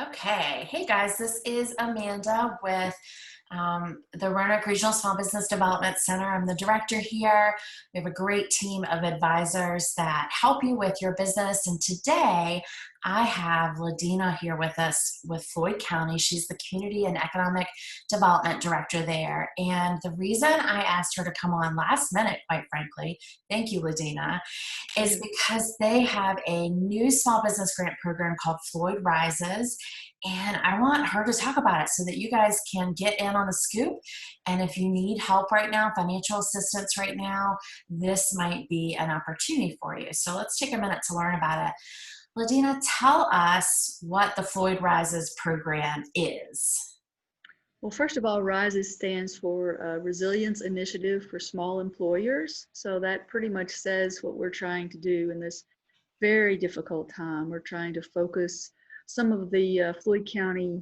Okay. Hey guys, this is Amanda with the Roanoke Regional Small Business Development Center. I'm the director here. We have a great team of advisors that help you with your business. And today I have Lydeana here with us with Floyd County. She's the Community and Economic Development Director there. And the reason I asked her to come on last minute, quite frankly, thank you, Lydeana, is because they have a new small business grant program called Floyd Rises. And I want her to talk about it so that you guys can get in on the scoop. And if you need help right now, financial assistance right now, this might be an opportunity for you. So let's take a minute to learn about it. Lydeana, tell us what the Floyd Rises program is. Well, first of all, RISES stands for Resilience Initiative for Small Employers. So that pretty much says what we're trying to do in this very difficult time. We're trying to focus some of the Floyd County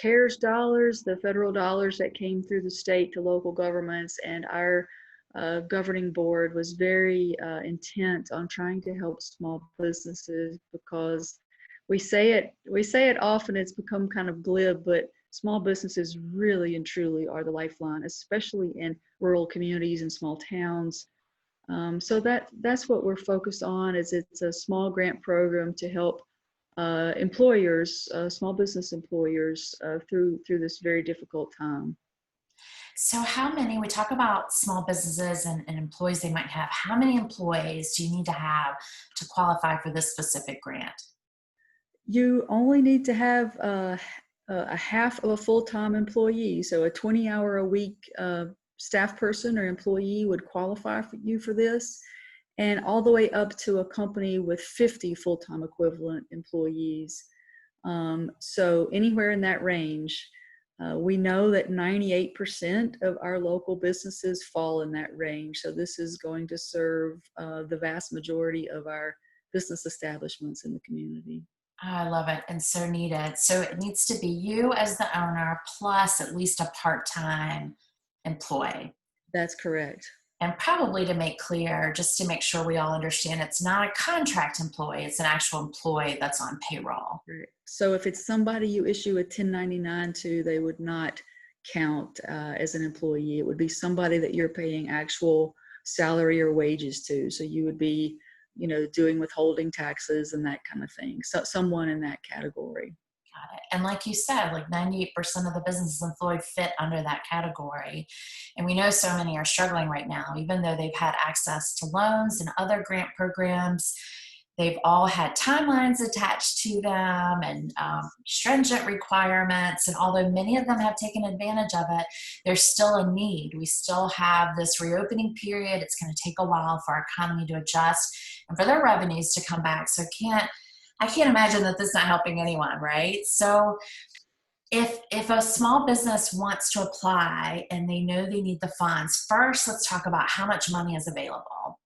CARES dollars, the federal dollars that came through the state to local governments, and our governing board was very intent on trying to help small businesses because we say it often. It's become kind of glib, but small businesses really and truly are the lifeline, especially in rural communities and small towns. So that's what we're focused on. Is it's a small grant program to help employers, small business employers, through this very difficult time. So how many, we talk about small businesses and employees they might have, how many employees do you need to have to qualify for this specific grant? You only need to have a half of a full-time employee, so a 20-hour-a-week staff person or employee would qualify for you for this, and all the way up to a company with 50 full-time equivalent employees. So anywhere in that range. We know that 98% of our local businesses fall in that range. So this is going to serve the vast majority of our business establishments in the community. I love it and so needed. So it needs to be you as the owner plus at least a part-time employee. That's correct. And probably to make clear, just to make sure we all understand, it's not a contract employee, it's an actual employee that's on payroll. Right. So if it's somebody you issue a 1099 to, they would not count as an employee. It would be somebody that you're paying actual salary or wages to. So you would be, doing withholding taxes and that kind of thing. So someone in that category. Got it. And like you said, like 98% of the businesses in Floyd fit under that category. And we know so many are struggling right now, even though they've had access to loans and other grant programs. They've all had timelines attached to them and stringent requirements. And although many of them have taken advantage of it, there's still a need. We still have this reopening period. It's going to take a while for our economy to adjust and for their revenues to come back. So I can't imagine that this is not helping anyone, right? So if a small business wants to apply and they know they need the funds, first let's talk about how much money is available.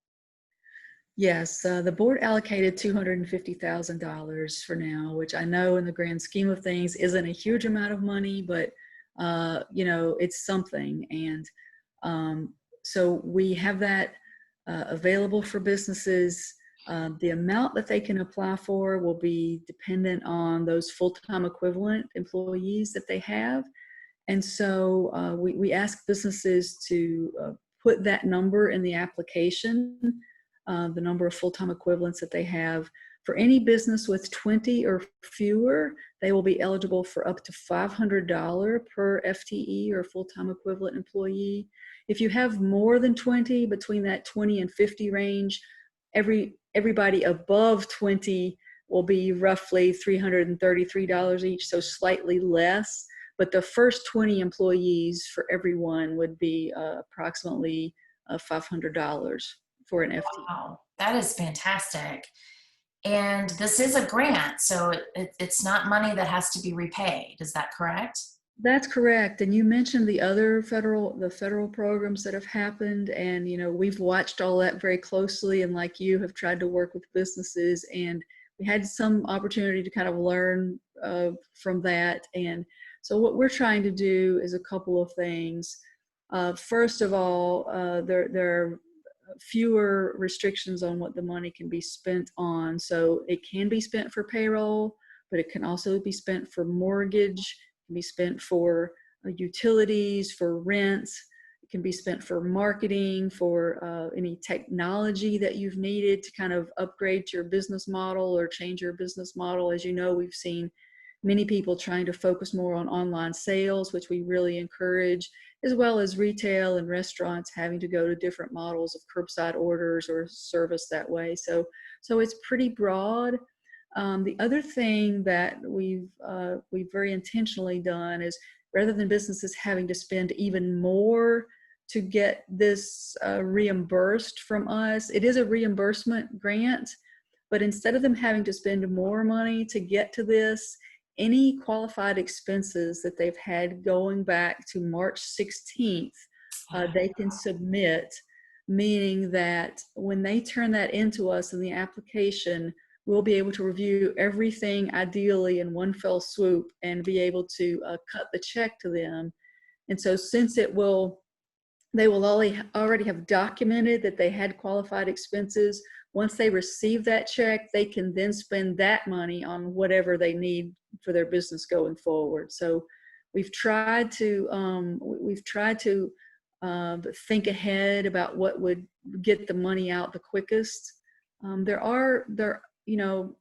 Yes, the board allocated $250,000 for now, which I know in the grand scheme of things isn't a huge amount of money, but it's something. And so we have that available for businesses. The amount that they can apply for will be dependent on those full-time equivalent employees that they have. And so we ask businesses to put that number in the application, the number of full-time equivalents that they have. For any business with 20 or fewer, they will be eligible for up to $500 per FTE or full-time equivalent employee. If you have more than 20, between that 20 and 50 range, everybody above 20 will be roughly $333 each, so slightly less. But the first 20 employees for everyone would be approximately $500 for an FTE. Wow, that is fantastic. And this is a grant, so it's not money that has to be repaid. Is that correct? That's correct. And you mentioned the federal programs that have happened, and we've watched all that very closely, and like you have tried to work with businesses, and we had some opportunity to kind of learn from that. And so what we're trying to do is a couple of things. First of all, there are fewer restrictions on what the money can be spent on. So it can be spent for payroll, but it can also be spent for mortgage, it can be spent for utilities, for rents. It can be spent for marketing, for any technology that you've needed to kind of upgrade your business model or change your business model. As you know, we've seen many people trying to focus more on online sales, which we really encourage, as well as retail and restaurants having to go to different models of curbside orders or service that way. So it's pretty broad. The other thing that we've very intentionally done is, rather than businesses having to spend even more to get this reimbursed from us, it is a reimbursement grant, but instead of them having to spend more money to get to this, any qualified expenses that they've had going back to March 16th, they can submit, meaning that when they turn that into us in the application, we'll be able to review everything ideally in one fell swoop and be able to cut the check to them. And so since they will already have documented that they had qualified expenses, once they receive that check, they can then spend that money on whatever they need for their business going forward. So we've tried to think ahead about what would get the money out the quickest.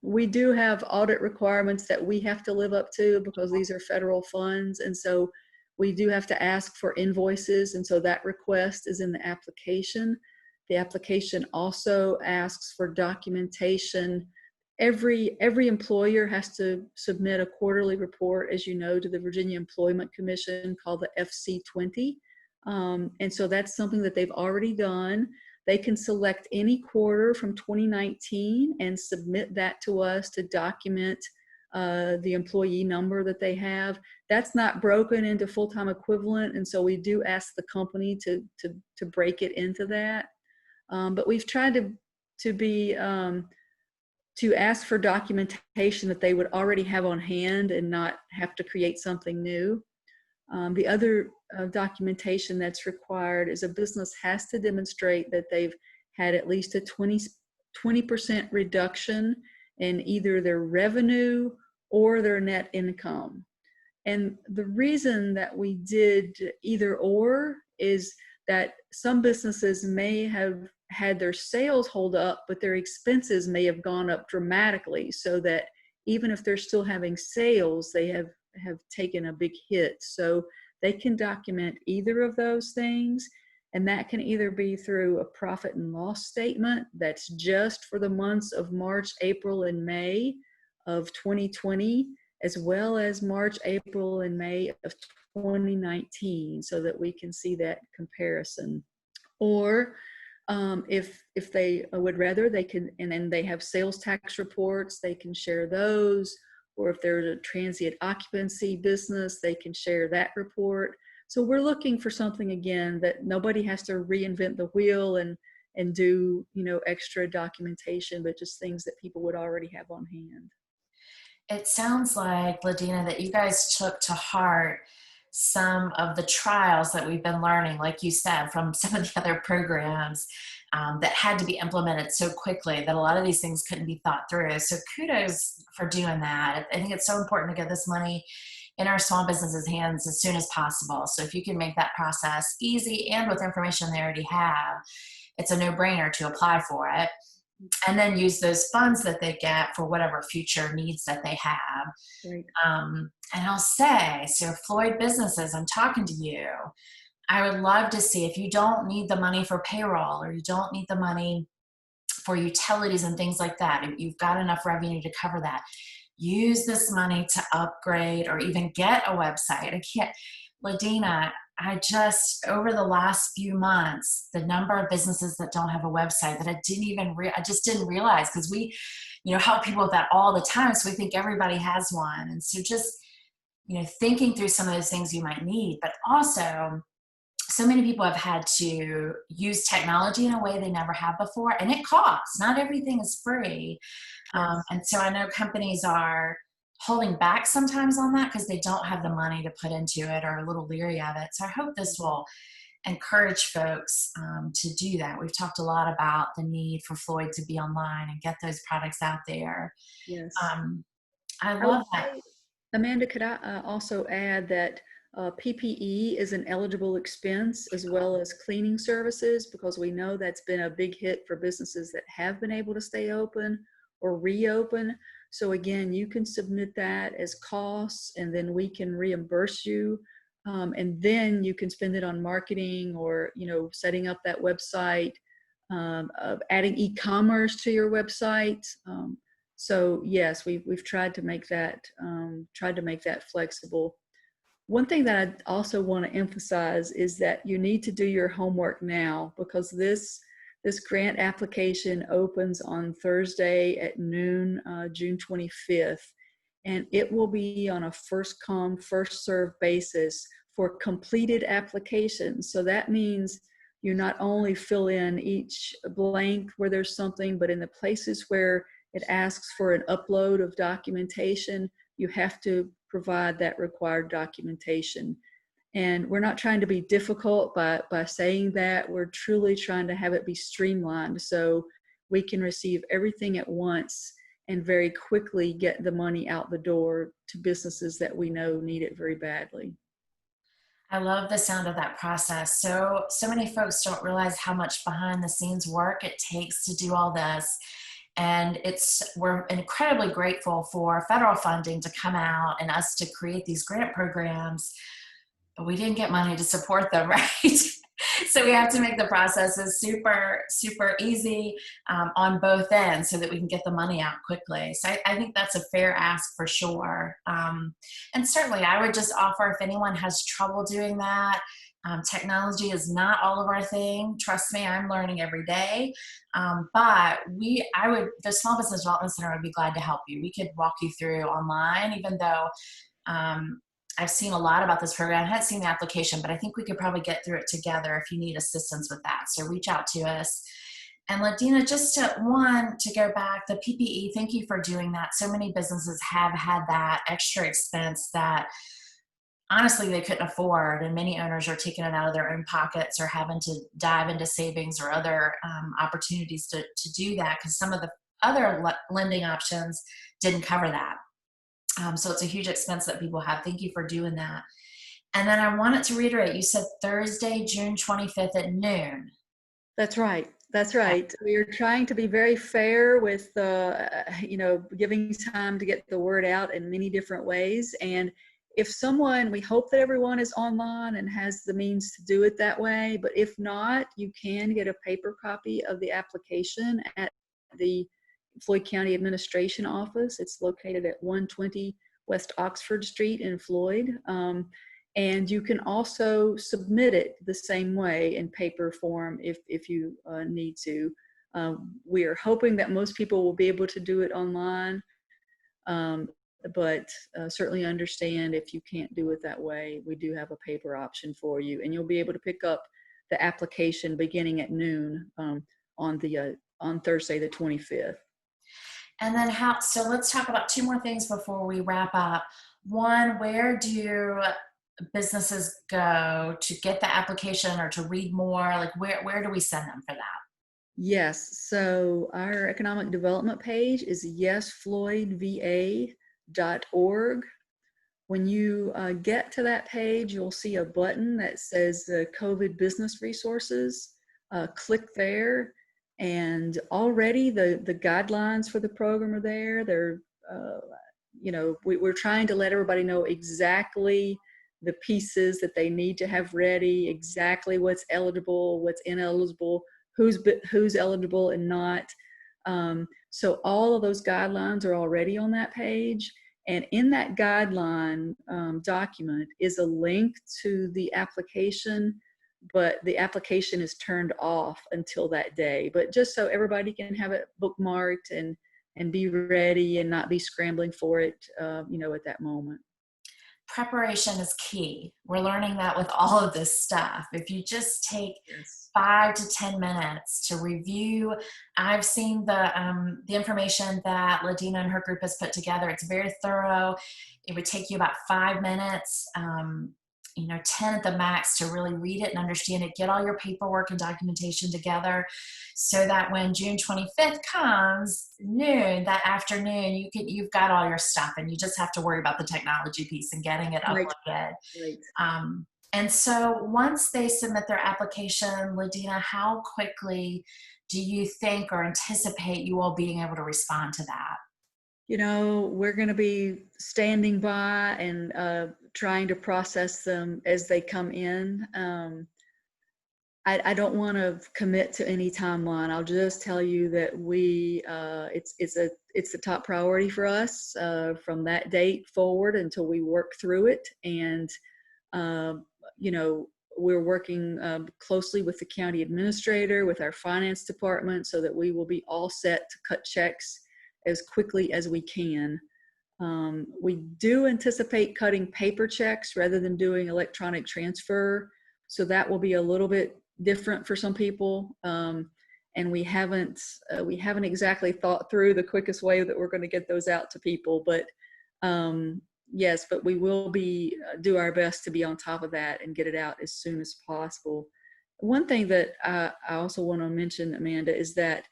We do have audit requirements that we have to live up to because these are federal funds. And so we do have to ask for invoices. And so that request is in the application. The application also asks for documentation. Every employer has to submit a quarterly report, as you know, to the Virginia Employment Commission called the FC20. And so that's something that they've already done. They can select any quarter from 2019 and submit that to us to document the employee number that they have. That's not broken into full-time equivalent, and so we do ask the company to break it into that. But we've tried to ask for documentation that they would already have on hand and not have to create something new. The other documentation that's required is a business has to demonstrate that they've had at least a 20% reduction in either their revenue or their net income. And the reason that we did either or is that some businesses may have had their sales hold up, but their expenses may have gone up dramatically, so that even if they're still having sales, they have taken a big hit. So they can document either of those things, and that can either be through a profit and loss statement that's just for the months of March, April, and May of 2020, as well as March, April, and May of 2019, so that we can see that comparison. Or if they would rather, they can, and then they have sales tax reports, they can share those. Or if there's a transient occupancy business, they can share that report. So we're looking for something, again, that nobody has to reinvent the wheel and do, extra documentation, but just things that people would already have on hand. It sounds like, Lydeana, that you guys took to heart some of the trials that we've been learning, like you said, from some of the other programs that had to be implemented so quickly that a lot of these things couldn't be thought through. So kudos for doing that. I think it's so important to get this money in our small businesses' hands as soon as possible. So if you can make that process easy and with information they already have, it's a no-brainer to apply for it. And then use those funds that they get for whatever future needs that they have. Right. And I'll say, so Floyd businesses, I'm talking to you, I would love to see, if you don't need the money for payroll or you don't need the money for utilities and things like that, if you've got enough revenue to cover that, use this money to upgrade or even get a website. Lydeana, over the last few months, the number of businesses that don't have a website that I just didn't realize, because we, help people with that all the time. So we think everybody has one. And so just, thinking through some of those things you might need, but also so many people have had to use technology in a way they never have before, and it costs. Not everything is free. And so I know companies are holding back sometimes on that because they don't have the money to put into it or are a little leery of it. So I hope this will encourage folks to do that. We've talked a lot about the need for Floyd to be online and get those products out there. Yes. I I would love that. say, Amanda, could I also add that PPE is an eligible expense as well as cleaning services, because we know that's been a big hit for businesses that have been able to stay open or reopen. So again, you can submit that as costs and then we can reimburse you. And then you can spend it on marketing or, setting up that website, adding e-commerce to your website. So yes, we've tried to make that flexible. One thing that I also want to emphasize is that you need to do your homework now, because this grant application opens on Thursday at noon, June 25th, and it will be on a first come, first served basis for completed applications. So that means you not only fill in each blank where there's something, but in the places where it asks for an upload of documentation, you have to provide that required documentation. And we're not trying to be difficult by saying that. We're truly trying to have it be streamlined so we can receive everything at once and very quickly get the money out the door to businesses that we know need it very badly. I love the sound of that process. So many folks don't realize how much behind the scenes work it takes to do all this. And we're incredibly grateful for federal funding to come out and us to create these grant programs, but we didn't get money to support them, right? So we have to make the processes super, super easy on both ends so that we can get the money out quickly. So I think that's a fair ask for sure. And certainly I would just offer, if anyone has trouble doing that, technology is not all of our thing. Trust me, I'm learning every day. But the Small Business Development Center would be glad to help you. We could walk you through online, even though I've seen a lot about this program. I hadn't seen the application, but I think we could probably get through it together if you need assistance with that. So reach out to us. And Lydeana, just to go back, the PPE, thank you for doing that. So many businesses have had that extra expense that honestly they couldn't afford, and many owners are taking it out of their own pockets or having to dive into savings or other opportunities to do that, because some of the other lending options didn't cover that. So it's a huge expense that people have. Thank you for doing that. And then I wanted to reiterate, you said Thursday, June 25th at noon. That's right. That's right. We are trying to be very fair with, giving time to get the word out in many different ways. And we hope that everyone is online and has the means to do it that way. But if not, you can get a paper copy of the application at the Floyd County Administration Office. It's located at 120 West Oxford Street in Floyd. And you can also submit it the same way in paper form if you need to. We are hoping that most people will be able to do it online, but certainly understand if you can't do it that way. We do have a paper option for you, and you'll be able to pick up the application beginning at noon on Thursday the 25th. And then so let's talk about two more things before we wrap up. One, where do businesses go to get the application or to read more? Like where do we send them for that? Yes, so our economic development page is yesfloydva.org. When you get to that page, you'll see a button that says the COVID business resources. Click there, and already the guidelines for the program are there. We're trying to let everybody know exactly the pieces that they need to have ready, exactly what's eligible, what's ineligible, who's eligible and not. So all of those guidelines are already on that page. And in that guideline document is a link to the application, but the application is turned off until that day. But just so everybody can have it bookmarked and be ready and not be scrambling for it, at that moment. Preparation is key. We're learning that with all of this stuff. If you just take 5 to 10 minutes to review, I've seen the information that Lydeana and her group has put together. It's very thorough. It would take you about 5 minutes. you know, 10 at the max to really read it and understand it, get all your paperwork and documentation together so that when June 25th comes noon, that afternoon, you've got all your stuff and you just have to worry about the technology piece and getting it Right. uploaded. Right. And so once they submit their application, Lydeana, how quickly do you think or anticipate you all being able to respond to that? We're going to be standing by and trying to process them as they come in. I don't want to commit to any timeline. I'll just tell you that it's the top priority for us from that date forward until we work through it. And uh, you know, we're working closely with the county administrator, with our finance department, so that we will be all set to cut checks as quickly as we can. We do anticipate cutting paper checks rather than doing electronic transfer. So that will be a little bit different for some people. And we haven't exactly thought through the quickest way that we're going to get those out to people. But yes, but we will do our best to be on top of that and get it out as soon as possible. One thing that I also want to mention, Amanda, is that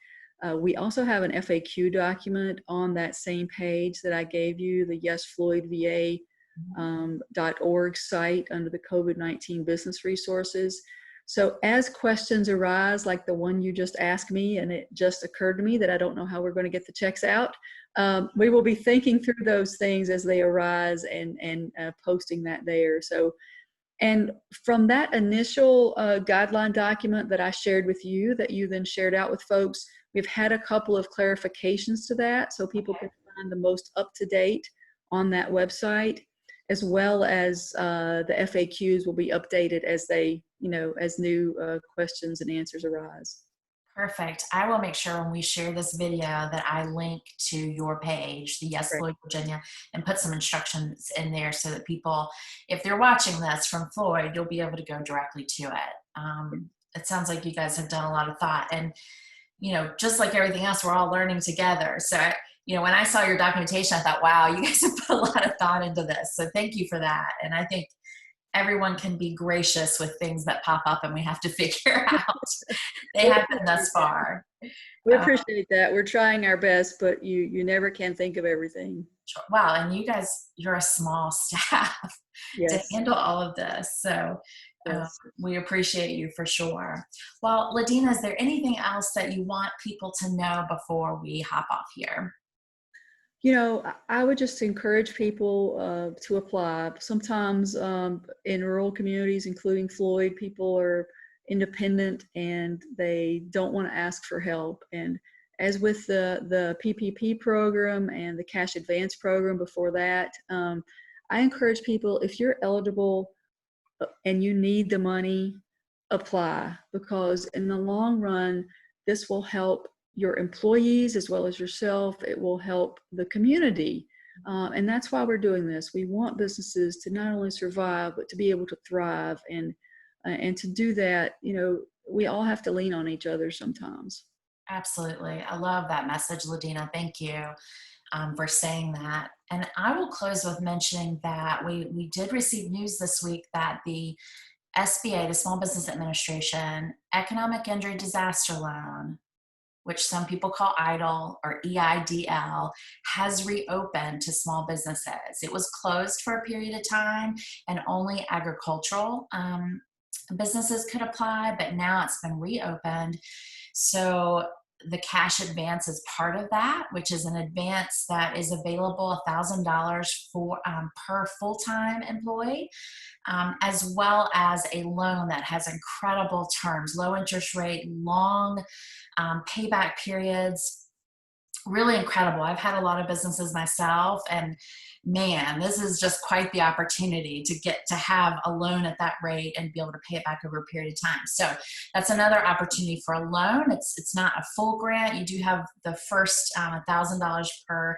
we also have an FAQ document on that same page that I gave you, the yesfloydva.org site under the COVID-19 business resources. So as questions arise, like the one you just asked me, and it just occurred to me that I don't know how we're going to get the checks out, we will be thinking through those things as they arise and posting that there. So, and from that initial guideline document that I shared with you, that you then shared out with folks, we've had a couple of clarifications to that, so people can find the most up-to-date on that website, as well as the FAQs will be updated as they, as new questions and answers arise. Perfect. I will make sure when we share this video that I link to your page, the Yes Great. Floyd Virginia, and put some instructions in there so that people, if they're watching this from Floyd, you'll be able to go directly to it. It sounds like you guys have done a lot of thought, and just like everything else, we're all learning together. So, when I saw your documentation, I thought, wow, you guys have put a lot of thought into this. So thank you for that. And I think everyone can be gracious with things that pop up and we have to figure out. They have been thus far. We appreciate that. We're trying our best, but you never can think of everything. Sure. Wow. And you guys, you're a small staff to Yes. handle all of this. So Yes. we appreciate you for sure. Well, Lydeana, is there anything else that you want people to know before we hop off here? I would just encourage people to apply. Sometimes in rural communities, including Floyd, people are independent and they don't want to ask for help. And as with the PPP program and the cash advance program before that, I encourage people, if you're eligible and you need the money, apply, because in the long run, this will help your employees as well as yourself. It will help the community. And that's why we're doing this. We want businesses to not only survive, but to be able to thrive. And to do that, we all have to lean on each other sometimes. Absolutely. I love that message, Lydeana. Thank you for saying that. And I will close with mentioning that we did receive news this week that the SBA, the Small Business Administration, Economic Injury Disaster Loan, which some people call EIDL or EIDL, has reopened to small businesses. It was closed for a period of time and only agricultural businesses could apply, but now it's been reopened. So the cash advance is part of that, which is an advance that is available $1,000 for per full-time employee, as well as a loan that has incredible terms, low interest rate, long payback periods, really incredible. I've had a lot of businesses myself, and man, this is just quite the opportunity to get to have a loan at that rate and be able to pay it back over a period of time. So that's another opportunity for a loan. It's not a full grant. You do have the first $1,000 per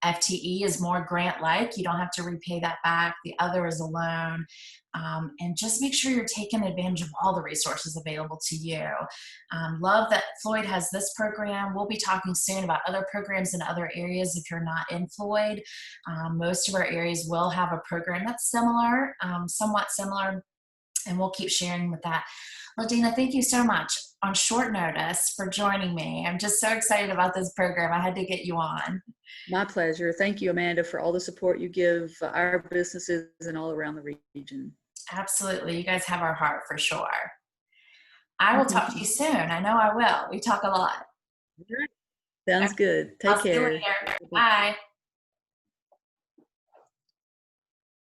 FTE is more grant-like. You don't have to repay that back. The other is a loan. And just make sure you're taking advantage of all the resources available to you. Love that Floyd has this program. We'll be talking soon about other programs in other areas if you're not in Floyd. Most of our areas will have a program that's similar, somewhat similar, and we'll keep sharing with that. Lydeana, thank you so much on short notice for joining me. I'm just so excited about this program. I had to get you on. My pleasure. Thank you, Amanda, for all the support you give our businesses and all around the region. Absolutely. You guys have our heart for sure. I will talk to you soon. I know I will. We talk a lot. Sounds good. I'll Take see you care. later. Bye.